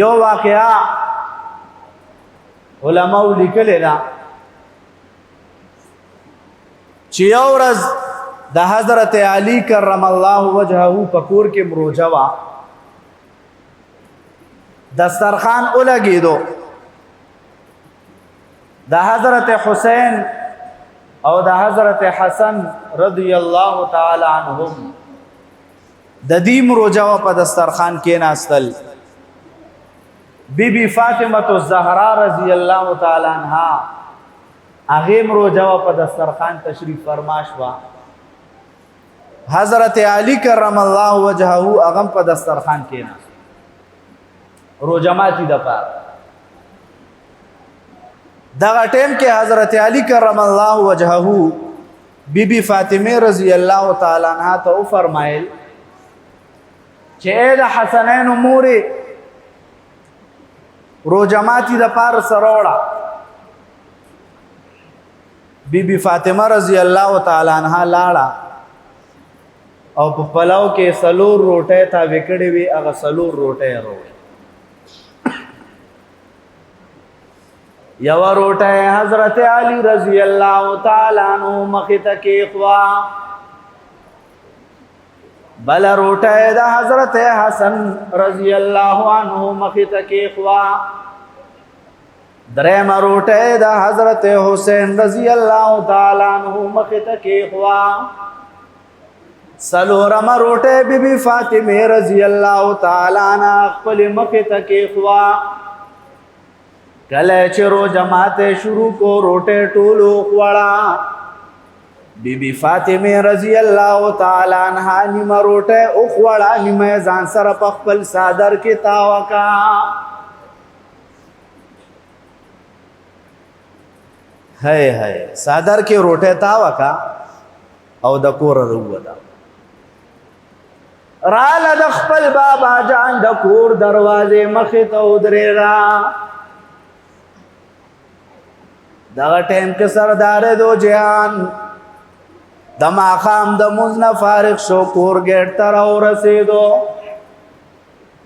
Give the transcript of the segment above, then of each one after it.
یو واقعا علماء لیکلی دا چې یو ورځ د حضرت علی کرم الله وجهه په کور کې مروجه وه دسترخوان ولګېدو د حضرت حسین او د حضرت حسن رضی الله تعالی عنهم د دې مروجه وه په دسترخوان کېناستل بی بی فاطمه الزهرا رضی الله تعالی عنها هغه مروجه وه په دسترخوان تشریف فرما شوه حضرت علی کرم الله وجهه هغه په دسترخوان کېناست روزه ماتي د پاره دغه ټیم کې حضرت علی کرم الله وجهه بی بی فاطمه رضی الله تعالی عنها ته فرمایل چې د حسنین مور روزه ماتي د پاره سروړه بی بی فاطمه رضی الله تعالی عنها لاړه او په پلاو کې سلور روټه تا وکړې وی هغه سلور روټه وروړي یو روټه حضرت علی رضی الله تعالی عنہ مخته کې خوا بل روټه د حضرت حسن رضی الله عنہ مخته کې خوا دریم روټه د حضرت حسین رضی الله تعالی عنہ مخته کې خوا سلورم روټه بی بی فاطمه رضی الله تعالی عنها خپل مخته کې خوا کله چې روزه ماته شروع کو روټه ټولو خوړه بی بی فاطمه رضی الله تعالی عنها نیمه روټه او خوړه نیمه ځان سره په خپل صادر کې تاوکا هي هي صادر کې روټه تاوکا او د کور وروته راله د خپل بابا جان د کور دروازه مخې ته ودرېږه دغه ټیم کې سردار دو جهان د ماښام د لمونځ نه فارغ شو کور ګېټ ته راورسېدو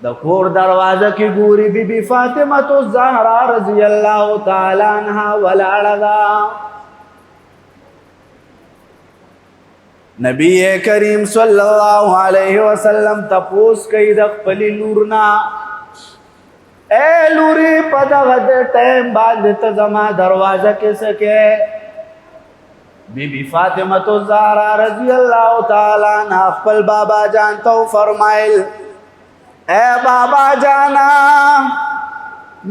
د کور دروازه کې ګوري بی بی فاطمه الزهرا رضی الله تعالی عنها ولاړه ده نبی کریم صلی الله علیه وسلم تپوس کوي د خپل لورنا اے لوري په دغه ټیم باندې ته زما دروازه کې سکے بی بی فاطمه الزهرا رضی الله تعالی عنها خپل بابا جان ته فرمایل اے بابا جانا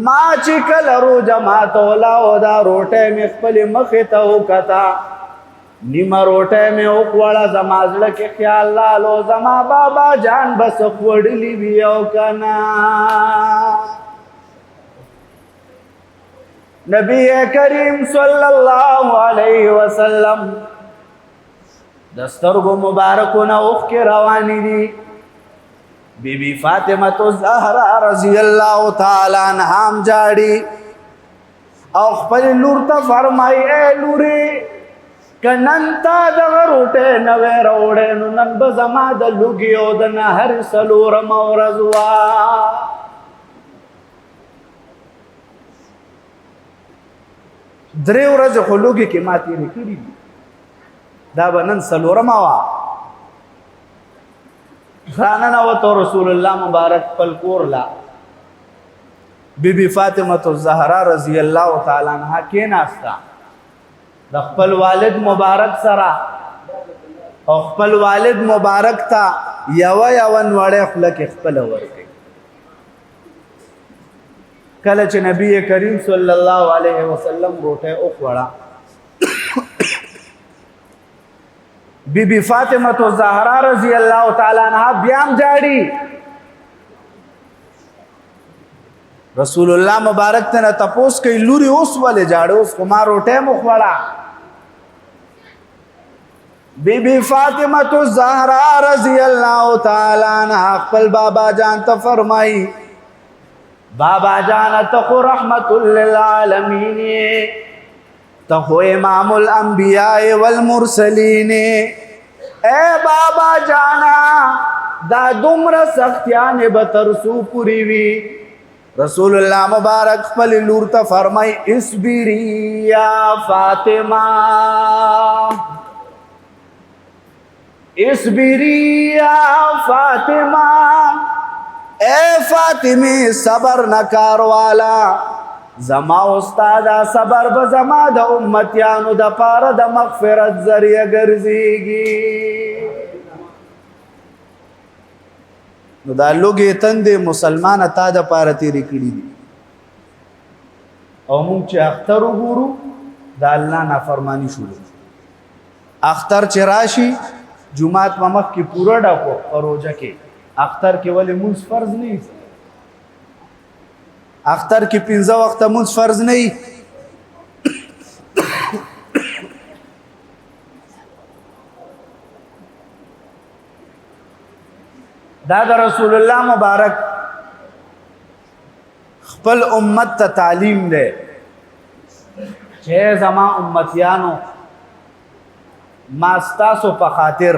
ما چې کله روزه ماته ولاو دا روټه مې خپل مخې ته وکتا نیمه روټه مې وخوړه زما زړه کې خیال لالو زما بابا جان بس خوړلی وي او کنه نبی کریم صلی الله علیه وسلم دسترګو مبارکونه اوښکې روانې دي بی بی فاطمه الزهرا رضی الله تعالی عنها هم جاړي او خپل لور ته فرمایي اے لورې که نن تا دغه روټې نوې راوړې نو نن به زما د لوږې او د نهر څلورمه ورځ وه درې ورځې خو لوږې کې ما تېرې کړي دي دا به نن څلورمه وه راننوتو رسول الله مبارک خپل کور لا بی بی فاطمه الزهرا رضی الله تعالی عنها کېناسته د خپل والد مبارک سره او خپل والد مبارک ته یوه نوړی خوله کې خپله ورکړي کله چې نبی کریم صلی الله علیه وسلم روټه وخوړه بی بی فاطمه الزهرا رضی الله تعالی عنها بیا هم جاړي رسول الله مبارک ته تپوس کوي لوري اوس ولې جاړو اوس خو ما روټه مو خوړه بی بی فاطمه الزهرا رضی الله تعالی عنها خپل بابا جان ته فرمایي بابا جان ته خو رحمت للعالمین ته خو امام الانبیاء والمرسلین اے بابا جانا دا دومره سختیانې به تر څو پورې وي رسول الله مبارک خپل لور ته فرمای اصبری یا فاطمه، اصبری یا فاطمه، اے فاطمه صبر نکار والا، زما استادا صبر به زما د امتیانو د پاره د مغفرت ذریعہ ګرځيږي. نو دا لوګي تندې مسلمان تا د پاره تیرې کړې دي او موږ چې اختر وګورو د الله نافرمانی شروع. اختر چې راشي جمعات ممک کې پورا ډاکو پروژه کې اختر کې ولې موږ فرض نه، اختر کې 15 وخت موږ فرض نه. دا د رسول الله مبارک خپل امت ته تعلیم دی چې زما امتیانو ما ستاسو په خاطر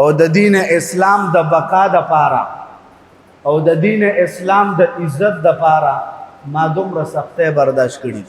او د دین اسلام د بقا د پاره او د دین اسلام د عزت د پاره ما دومره سختۍ برداشت کړي.